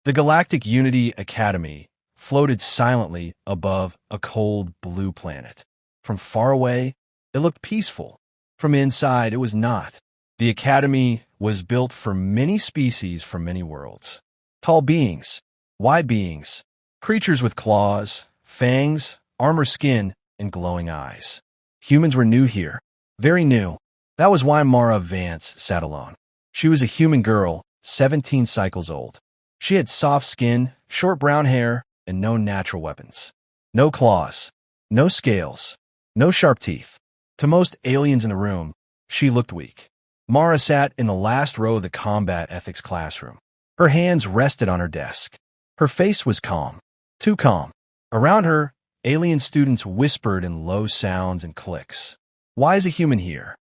The Galactic Unity Academy floated silently above a cold blue planet. From far away, it looked peaceful. From inside, it was not. The Academy was built for many species from many worlds. Tall beings, wide beings, creatures with claws, fangs, armor skin, and glowing eyes. Humans were new here, very new. That was why Mara Vance sat alone. She was a human girl, 17 cycles old. She had soft skin, short brown hair, and no natural weapons. No claws, no scales, no sharp teeth. To most aliens in the room, she looked weak. Mara sat in the last row of the combat ethics classroom. Her hands rested on her desk. Her face was calm, too calm. Around her, alien students whispered in low sounds and clicks. Why is a human here?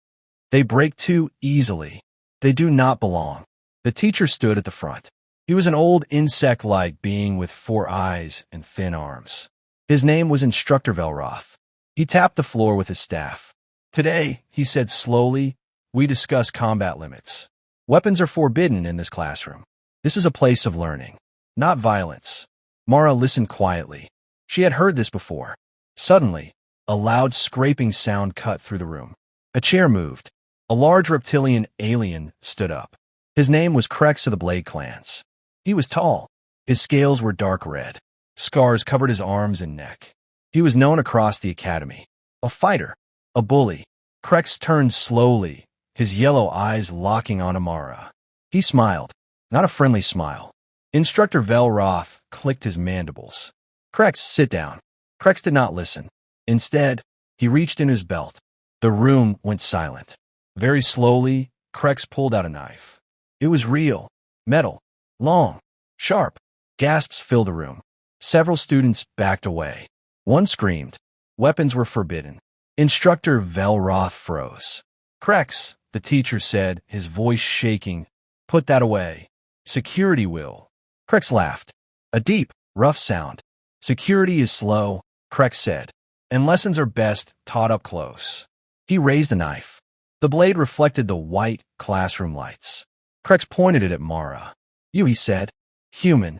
They break too easily. They do not belong. The teacher stood at the front. He was an old insect-like being with 4 eyes and thin arms. His name was Instructor Velroth. He tapped the floor with his staff. Today, he said slowly, we discuss combat limits. Weapons are forbidden in this classroom. This is a place of learning, not violence. Mara listened quietly. She had heard this before. Suddenly, a loud scraping sound cut through the room. A chair moved. A large reptilian alien stood up. His name was Krex of the Blade Clans. He was tall. His scales were dark red. Scars covered his arms and neck. He was known across the academy. A fighter. A bully. Krex turned slowly, his yellow eyes locking on Mara. He smiled. Not a friendly smile. Instructor Velroth clicked his mandibles. Krex, sit down. Krex did not listen. Instead, he reached in his belt. The room went silent. Very slowly, Krex pulled out a knife. It was real. Metal. Long. Sharp. Gasps filled the room. Several students backed away. One screamed. Weapons were forbidden. Instructor Velroth froze. Krex, the teacher said, his voice shaking. Put that away. Security will. Krex laughed. A deep, rough sound. Security is slow, Krex said, and lessons are best taught up close. He raised the knife. The blade reflected the white classroom lights. Krex pointed it at Mara. You, he said. Human.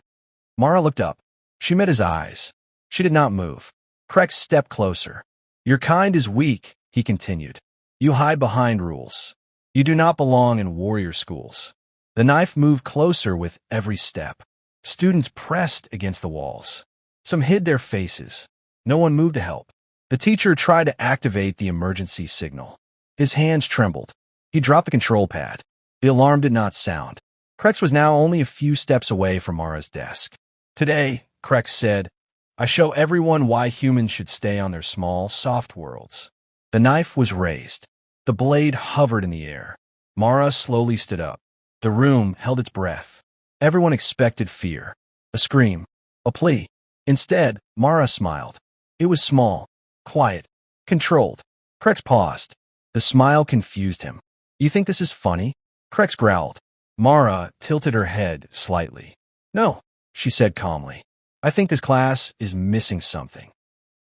Mara looked up. She met his eyes. She did not move. Krex stepped closer. Your kind is weak, he continued. You hide behind rules. You do not belong in warrior schools. The knife moved closer with every step. Students pressed against the walls. Some hid their faces. No one moved to help. The teacher tried to activate the emergency signal. His hands trembled. He dropped the control pad. The alarm did not sound. Krex was now only a few steps away from Mara's desk. Today, Krex said, I show everyone why humans should stay on their small, soft worlds. The knife was raised. The blade hovered in the air. Mara slowly stood up. The room held its breath. Everyone expected fear. A scream. A plea. Instead, Mara smiled. It was small, quiet, controlled. Krex paused. The smile confused him. You think this is funny? Krex growled. Mara tilted her head slightly. No, she said calmly. I think this class is missing something.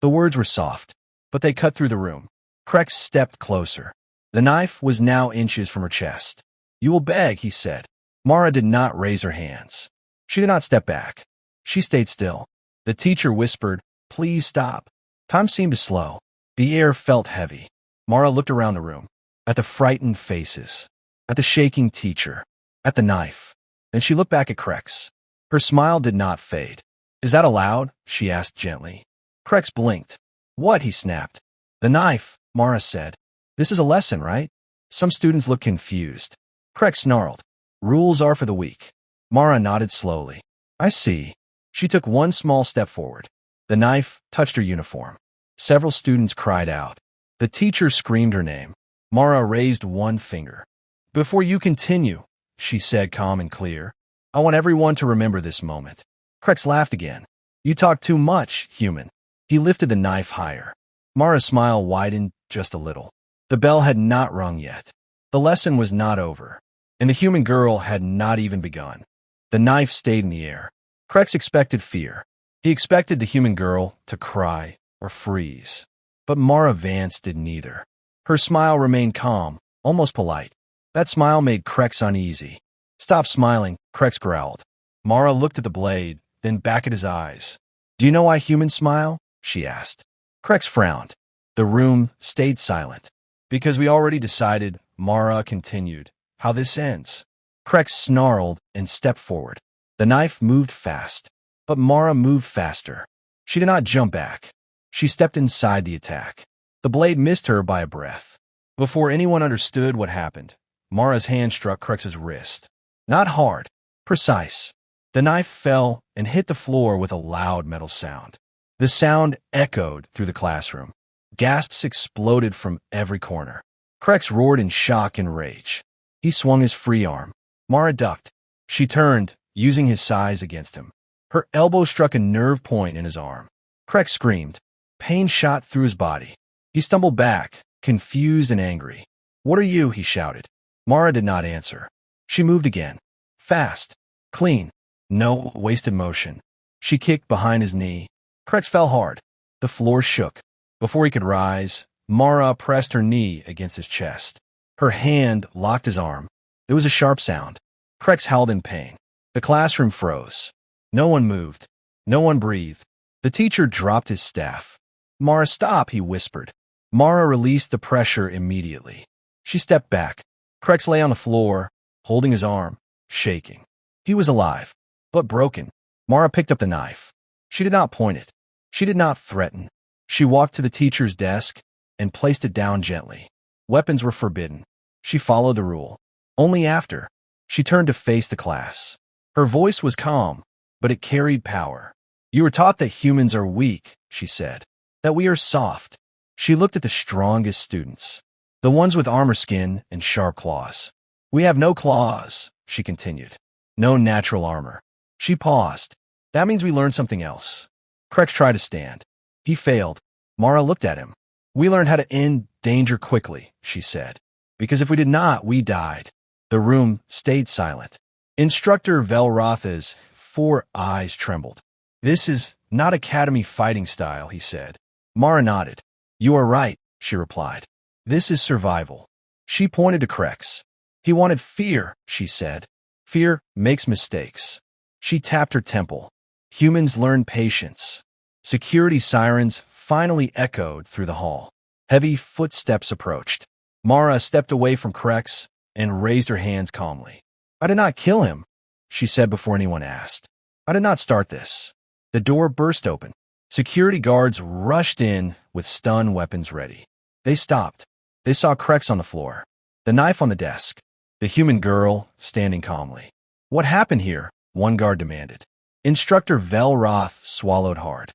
The words were soft, but they cut through the room. Krex stepped closer. The knife was now inches from her chest. You will beg, he said. Mara did not raise her hands. She did not step back. She stayed still. The teacher whispered, Please stop. Time seemed to slow. The air felt heavy. Mara looked around the room, at the frightened faces, at the shaking teacher, at the knife. Then she looked back at Krex. Her smile did not fade. Is that allowed? She asked gently. Krex blinked. What? He snapped. The knife, Mara said. This is a lesson, right? Some students looked confused. Krex snarled. Rules are for the weak. Mara nodded slowly. I see. She took one small step forward. The knife touched her uniform. Several students cried out. The teacher screamed her name. Mara raised one finger. Before you continue, she said calm and clear, I want everyone to remember this moment. Krex laughed again. You talk too much, human. He lifted the knife higher. Mara's smile widened just a little. The bell had not rung yet. The lesson was not over, and the human girl had not even begun. The knife stayed in the air. Krex expected fear. He expected the human girl to cry or freeze. But Mara Vance did neither. Her smile remained calm, almost polite. That smile made Krex uneasy. Stop smiling, Krex growled. Mara looked at the blade, then back at his eyes. Do you know why humans smile? She asked. Krex frowned. The room stayed silent. Because we already decided, Mara continued, how this ends. Krex snarled and stepped forward. The knife moved fast, but Mara moved faster. She did not jump back. She stepped inside the attack. The blade missed her by a breath. Before anyone understood what happened, Mara's hand struck Krex's wrist. Not hard, precise. The knife fell and hit the floor with a loud metal sound. The sound echoed through the classroom. Gasps exploded from every corner. Krex roared in shock and rage. He swung his free arm. Mara ducked. She turned, using his size against him. Her elbow struck a nerve point in his arm. Krex screamed. Pain shot through his body. He stumbled back, confused and angry. What are you? He shouted. Mara did not answer. She moved again. Fast. Clean. No wasted motion. She kicked behind his knee. Krex fell hard. The floor shook. Before he could rise, Mara pressed her knee against his chest. Her hand locked his arm. There was a sharp sound. Krex howled in pain. The classroom froze. No one moved. No one breathed. The teacher dropped his staff. Mara, stop, he whispered. Mara released the pressure immediately. She stepped back. Krex lay on the floor, holding his arm, shaking. He was alive, but broken. Mara picked up the knife. She did not point it. She did not threaten. She walked to the teacher's desk and placed it down gently. Weapons were forbidden. She followed the rule. Only after, she turned to face the class. Her voice was calm, but it carried power. You were taught that humans are weak, she said, that we are soft. She looked at the strongest students, the ones with armor skin and sharp claws. We have no claws, she continued. No natural armor. She paused. That means we learned something else. Krex tried to stand. He failed. Mara looked at him. We learned how to end danger quickly, she said. Because if we did not, we died. The room stayed silent. Instructor Velrotha's 4 eyes trembled. This is not academy fighting style, he said. Mara nodded. You are right, she replied. This is survival. She pointed to Krex. He wanted fear, she said. Fear makes mistakes. She tapped her temple. Humans learn patience. Security sirens finally echoed through the hall. Heavy footsteps approached. Mara stepped away from Krex and raised her hands calmly. I did not kill him, she said before anyone asked. I did not start this. The door burst open. Security guards rushed in with stun weapons ready. They stopped. They saw Krex on the floor, the knife on the desk, the human girl standing calmly. What happened here? One guard demanded. Instructor Velroth swallowed hard.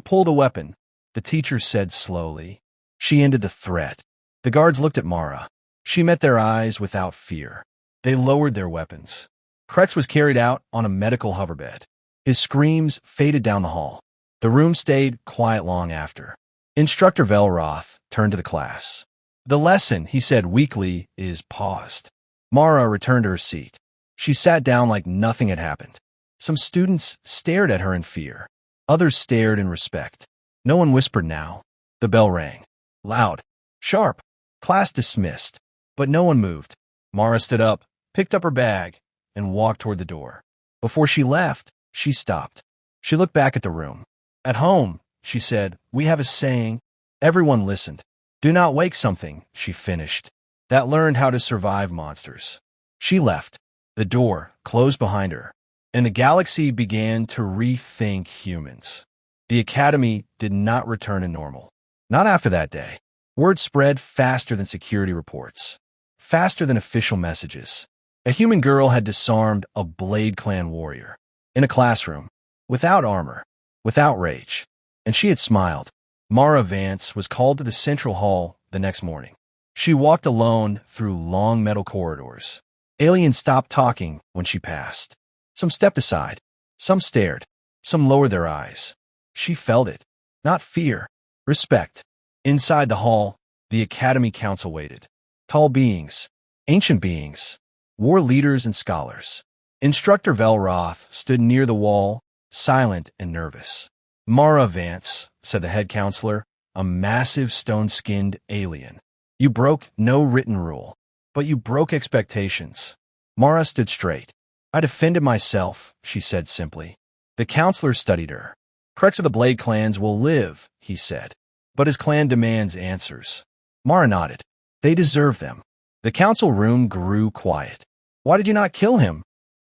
Pull the weapon, the teacher said slowly. She ended the threat. The guards looked at Mara. She met their eyes without fear. They lowered their weapons. Krex was carried out on a medical hoverbed. His screams faded down the hall. The room stayed quiet long after. Instructor Velroth turned to the class. The lesson, he said weakly, is paused. Mara returned to her seat. She sat down like nothing had happened. Some students stared at her in fear. Others stared in respect. No one whispered now. The bell rang. Loud. Sharp. Class dismissed. But no one moved. Mara stood up, picked up her bag, and walked toward the door. Before she left, she stopped. She looked back at the room. At home, she said, we have a saying. Everyone listened. Do not wake something, she finished, that learned how to survive monsters. She left. The door closed behind her, and the galaxy began to rethink humans. The Academy did not return to normal. Not after that day. Word spread faster than security reports, faster than official messages. A human girl had disarmed a Blade Clan warrior in a classroom, without armor, without rage, and she had smiled. Mara Vance was called to the central hall the next morning. She walked alone through long metal corridors. Aliens stopped talking when she passed. Some stepped aside. Some stared. Some lowered their eyes. She felt it. Not fear. Respect. Inside the hall, the Academy Council waited. Tall beings. Ancient beings. War leaders and scholars. Instructor Velroth stood near the wall, silent and nervous. Mara Vance, said the head counselor, a massive stone-skinned alien. You broke no written rule, but you broke expectations. Mara stood straight. I defended myself, she said simply. The counselor studied her. Crux of the Blade clans will live, he said. But his clan demands answers. Mara nodded. They deserve them. The council room grew quiet. Why did you not kill him?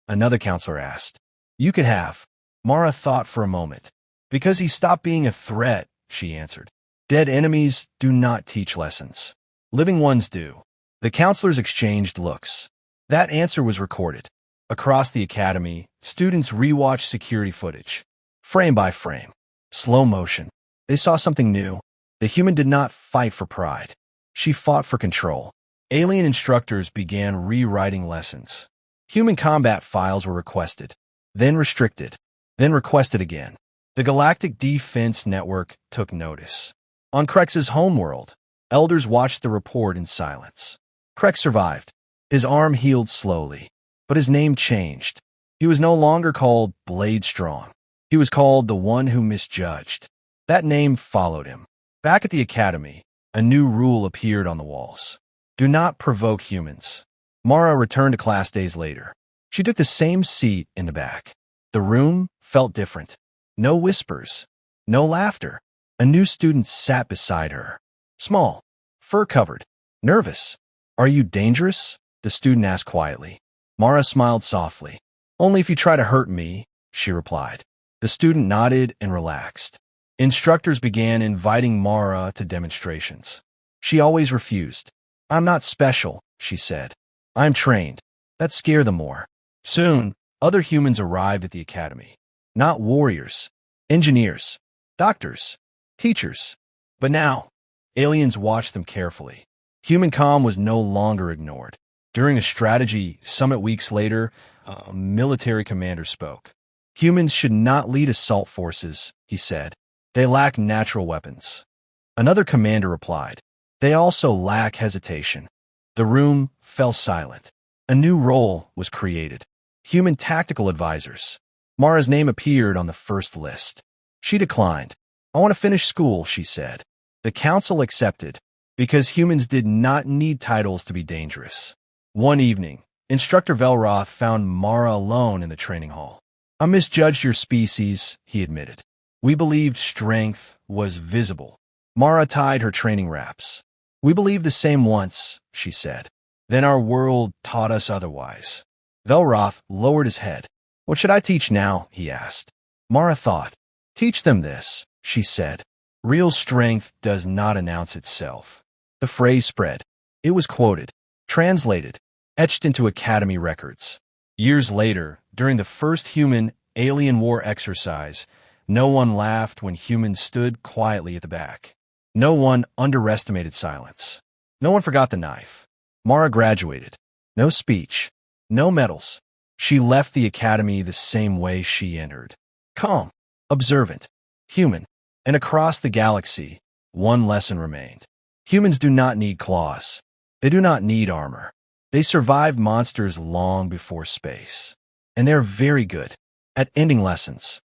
Another counselor asked. You could have. Mara thought for a moment. Because he stopped being a threat, she answered. Dead enemies do not teach lessons. Living ones do. The counselors exchanged looks. That answer was recorded. Across the academy, students rewatched security footage. Frame by frame. Slow motion. They saw something new. The human did not fight for pride. She fought for control. Alien instructors began rewriting lessons. Human combat files were requested, then restricted, then requested again. The Galactic Defense Network took notice. On Krex's homeworld, elders watched the report in silence. Krex survived. His arm healed slowly, but his name changed. He was no longer called Blade Strong. He was called the one who misjudged. That name followed him. Back at the academy, a new rule appeared on the walls. Do not provoke humans. Mara returned to class days later. She took the same seat in the back. The room felt different. No whispers. No laughter. A new student sat beside her. Small. Fur-covered. Nervous. Are you dangerous? The student asked quietly. Mara smiled softly. Only if you try to hurt me, she replied. The student nodded and relaxed. Instructors began inviting Mara to demonstrations. She always refused. I'm not special, she said. I'm trained. That scared them more. Soon, other humans arrived at the academy. Not warriors, engineers, doctors, teachers. But now, aliens watched them carefully. Human comm was no longer ignored. During a strategy summit weeks later, a military commander spoke. Humans should not lead assault forces, he said. They lack natural weapons. Another commander replied. They also lack hesitation. The room fell silent. A new role was created. Human tactical advisors. Mara's name appeared on the first list. She declined. I want to finish school, she said. The council accepted, because humans did not need titles to be dangerous. One evening, Instructor Velroth found Mara alone in the training hall. I misjudged your species, he admitted. We believed strength was visible. Mara tied her training wraps. We believed the same once, she said. Then our world taught us otherwise. Velroth lowered his head. What should I teach now? He asked. Mara thought. Teach them this, she said. Real strength does not announce itself. The phrase spread. It was quoted, translated, etched into academy records. Years later, during the first human-alien war exercise, no one laughed when humans stood quietly at the back. No one underestimated silence. No one forgot the knife. Mara graduated. No speech. No medals. She left the academy the same way she entered. Calm, observant, human. And across the galaxy, one lesson remained. Humans do not need claws. They do not need armor. They survived monsters long before space. And they're very good at ending lessons.